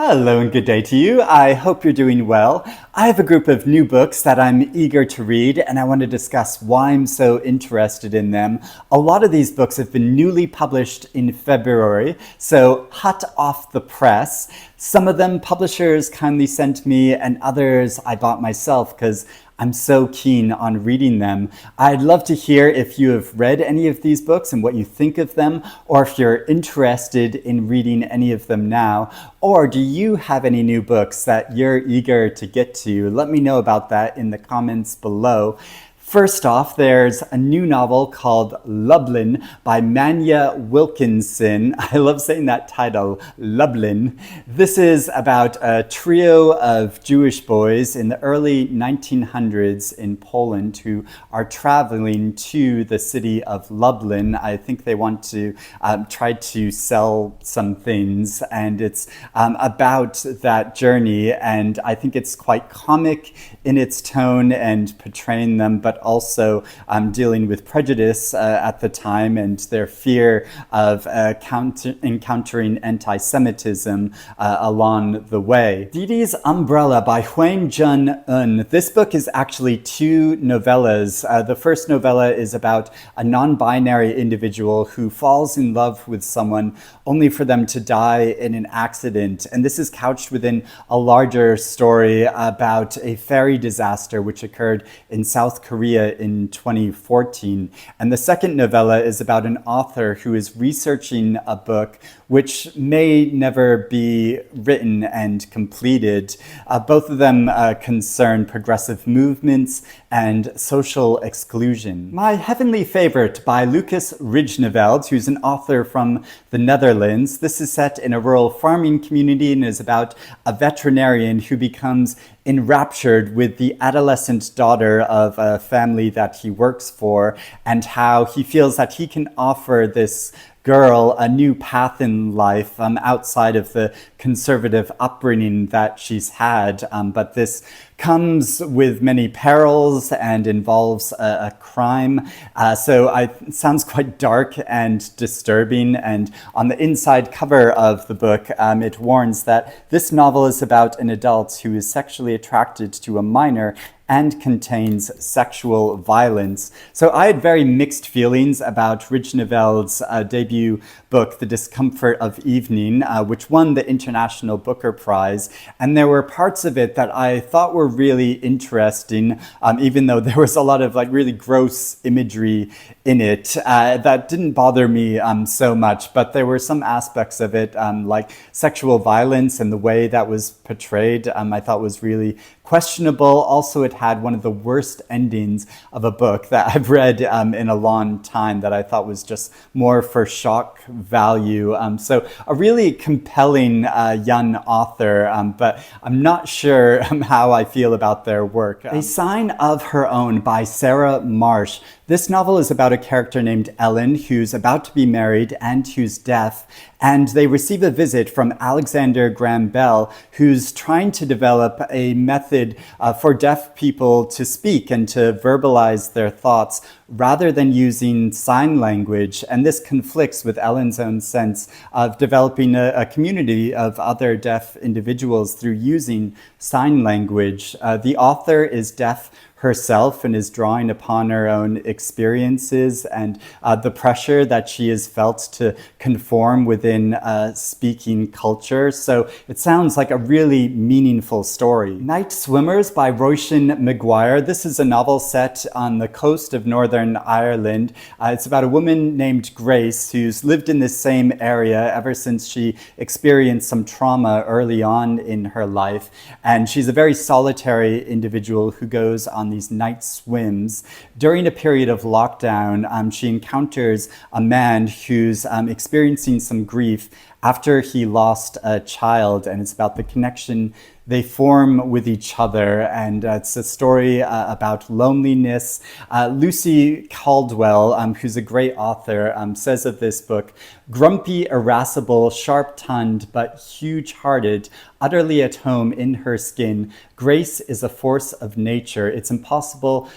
Hello and good day to you. I hope you're doing well. I have a group of new books that I'm eager to read, and I want to discuss why I'm so interested in them. A lot of these books have been newly published in February, so hot off the press. Some of them publishers kindly sent me, and others I bought myself because I'm so keen on reading them. I'd love to hear if you have read any of these books and what you think of them, or if you're interested in reading any of them now, or do you have any new books that you're eager to get to? Let me know about that in the comments below. First off, there's a new novel called Lublin by Manya Wilkinson. I love saying that title, Lublin. This is about a trio of Jewish boys in the early 1900s in Poland who are traveling to the city of Lublin. I think they want to try to sell some things, and it's about that journey, and I think it's quite comic in its tone and portraying them, but also dealing with prejudice at the time and their fear of encountering anti-Semitism along the way. Didi's Umbrella by Hwang Jun-un. This book is actually two novellas. The first novella is about a non-binary individual who falls in love with someone only for them to die in an accident. And this is couched within a larger story about a ferry disaster which occurred in South Korea in 2014. And the second novella is about an author who is researching a book which may never be written and completed. Both of them concern progressive movements and social exclusion. My Heavenly Favorite by Lucas Rijneveld, who's an author from the Netherlands. This is set in a rural farming community and is about a veterinarian who becomes enraptured with the adolescent daughter of a family that he works for, and how he feels that he can offer this girl a new path in life outside of the conservative upbringing that she's had. But this comes with many perils and involves a crime. So it sounds quite dark and disturbing. And on the inside cover of the book, it warns that this novel is about an adult who is sexually attracted to a minor and contains sexual violence. So I had very mixed feelings about Rijneveld's debut book, The Discomfort of Evening, which won the International Booker Prize. And there were parts of it that I thought were really interesting, even though there was a lot of really gross imagery in it. That didn't bother me so much, but there were some aspects of it, like sexual violence and the way that was portrayed, I thought was really questionable. Also, it had one of the worst endings of a book that I've read in a long time that I thought was just more for shock value. So a really compelling young author, but I'm not sure how I feel about their work. A Sign of Her Own by Sarah Marsh. This novel is about a character named Ellen who's about to be married and who's deaf, and they receive a visit from Alexander Graham Bell, who's trying to develop a method for deaf people to speak and to verbalize their thoughts rather than using sign language. And this conflicts with Ellen's own sense of developing a community of other deaf individuals through using sign language. The author is deaf herself and is drawing upon her own experiences and the pressure that she has felt to conform within speaking culture. So it sounds like a really meaningful story. Night Swimmers by Roisin Maguire. This is a novel set on the coast of Northern Ireland. It's about a woman named Grace who's lived in this same area ever since she experienced some trauma early on in her life. And she's a very solitary individual who goes on these night swims. During a period of lockdown, she encounters a man who's experiencing some grief after he lost a child, and it's about the connection they form with each other, and it's a story about loneliness. Lucy Caldwell, who's a great author, says of this book, grumpy, irascible, sharp-tongued, but huge-hearted, utterly at home in her skin, Grace is a force of nature. It's impossible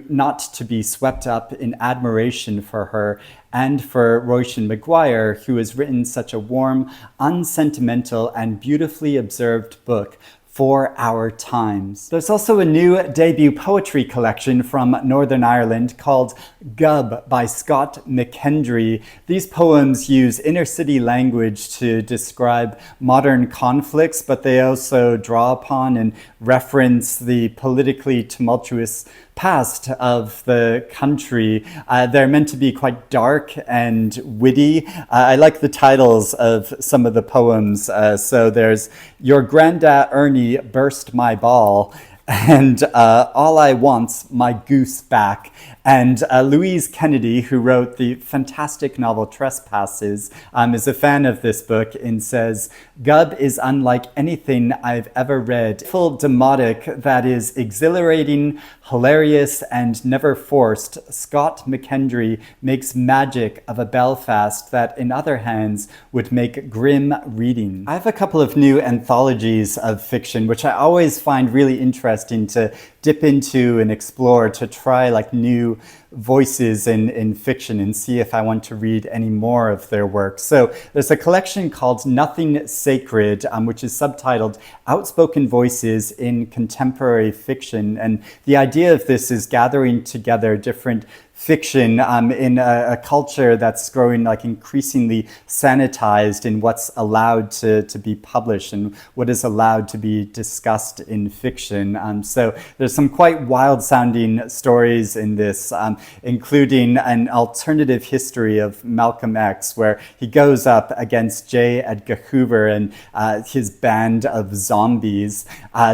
not to be swept up in admiration for her and for Roisin Maguire, who has written such a warm, unsentimental, and beautifully observed book for our times. There's also a new debut poetry collection from Northern Ireland called Gub by Scott McKendry. These poems use inner city language to describe modern conflicts, but they also draw upon and reference the politically tumultuous past of the country. They're meant to be quite dark and witty. I like the titles of some of the poems. So there's Your Granda Ernie Burst My Ball, and All I Want's My Goose Back. And Louise Kennedy, who wrote the fantastic novel Trespasses, is a fan of this book and says, Gub is unlike anything I've ever read. Full demotic that is exhilarating, hilarious, and never forced, Scott McKendry makes magic of a Belfast that in other hands would make grim reading. I have a couple of new anthologies of fiction, which I always find really interesting to dip into and explore, to try like new voices in fiction and see if I want to read any more of their work. So there's a collection called Nothing Sacred, which is subtitled Outspoken Voices in Contemporary Fiction. And the idea of this is gathering together different fiction in a culture that's growing like increasingly sanitized in what's allowed to be published and what is allowed to be discussed in fiction. So there's some quite wild sounding stories in this, including an alternative history of Malcolm X, where he goes up against J. Edgar Hoover and his band of zombies.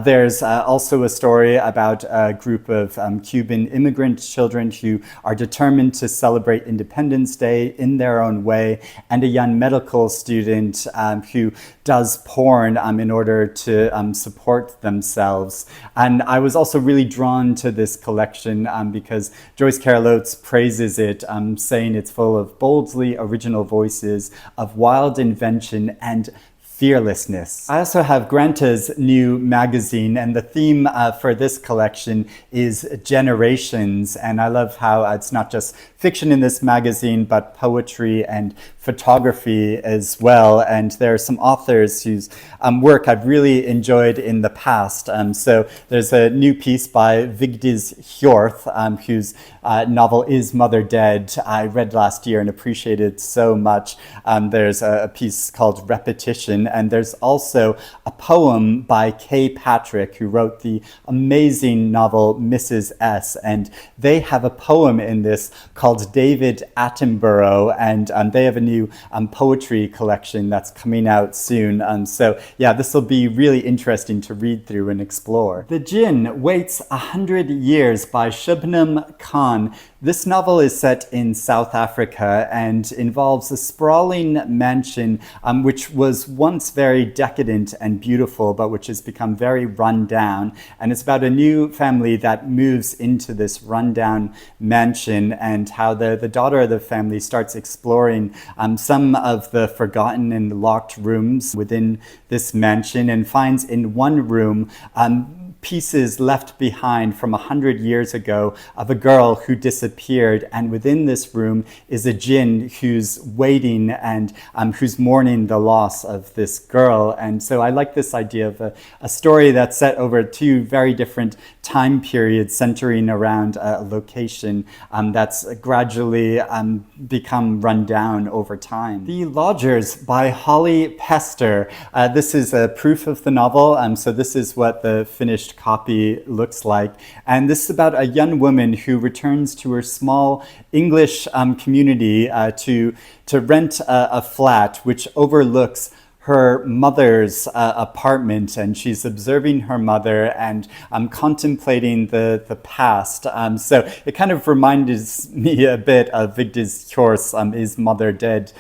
There's also a story about a group of Cuban immigrant children who are determined to celebrate Independence Day in their own way, and a young medical student who does porn in order to support themselves. And I was also really drawn to this collection because Joyce Carol Oates praises it, saying it's full of boldly original voices of wild invention and fearlessness. I also have Granta's new magazine, and the theme for this collection is generations. And I love how it's not just fiction in this magazine, but poetry and photography as well. And there are some authors whose work I've really enjoyed in the past. So there's a new piece by Vigdis Hjorth, whose novel Is Mother Dead I read last year and appreciated so much. There's a piece called Repetition, and there's also a poem by Kay Patrick, who wrote the amazing novel Mrs. S. And they have a poem in this called David Attenborough, and they have a new poetry collection that's coming out soon. So yeah, this will be really interesting to read through and explore. The Jinn Waits 100 Years by Shubnam Khan. This novel is set in South Africa and involves a sprawling mansion which was once very decadent and beautiful, but which has become very run down. And it's about a new family that moves into this rundown mansion, and how the daughter of the family starts exploring some of the forgotten and locked rooms within this mansion, and finds in one room pieces left behind from 100 years ago of a girl who disappeared. And within this room is a jinn who's waiting and who's mourning the loss of this girl. And so I like this idea of a story that's set over two very different time periods, centering around a location that's gradually become run down over time. The Lodgers by Holly Pester. This is a proof of the novel, so this is what the finished copy looks like. And this is about a young woman who returns to her small English community to rent a flat which overlooks her mother's apartment, and she's observing her mother and contemplating the past. So it kind of reminded me a bit of Vigdis Hjorth's Is Mother Dead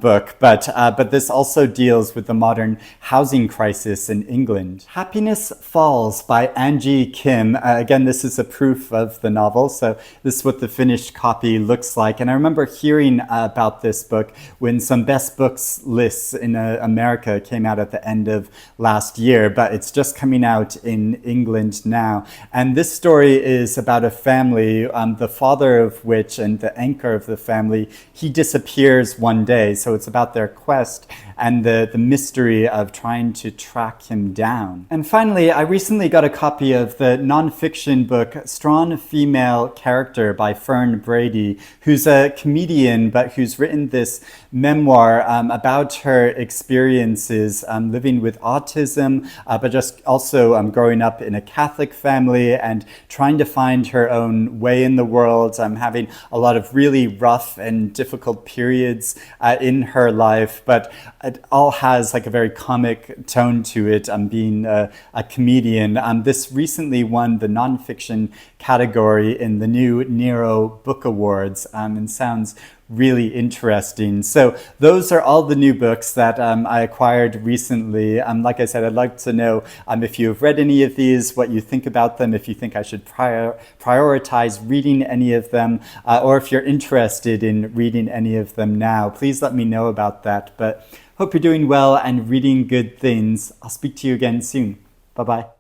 book, but this also deals with the modern housing crisis in England. Happiness Falls by Angie Kim. Again, this is a proof of the novel, so this is what the finished copy looks like. And I remember hearing about this book when some best books lists in America America. It came out at the end of last year, but it's just coming out in England now. And this story is about a family, the father of which and the anchor of the family, he disappears one day. So it's about their quest and the mystery of trying to track him down. And finally, I recently got a copy of the nonfiction book Strong Female Character by Fern Brady, who's a comedian but who's written this memoir about her experiences living with autism, but just also growing up in a Catholic family and trying to find her own way in the world, having a lot of really rough and difficult periods in her life, but it all has like a very comic tone to it, being a comedian. This recently won the nonfiction category in the new Nero Book Awards, and sounds really interesting. So those are all the new books that I acquired recently. Like I said, I'd like to know if you've read any of these, what you think about them, if you think I should prioritize reading any of them, or if you're interested in reading any of them now. Please let me know about that. But hope you're doing well and reading good things. I'll speak to you again soon. Bye-bye.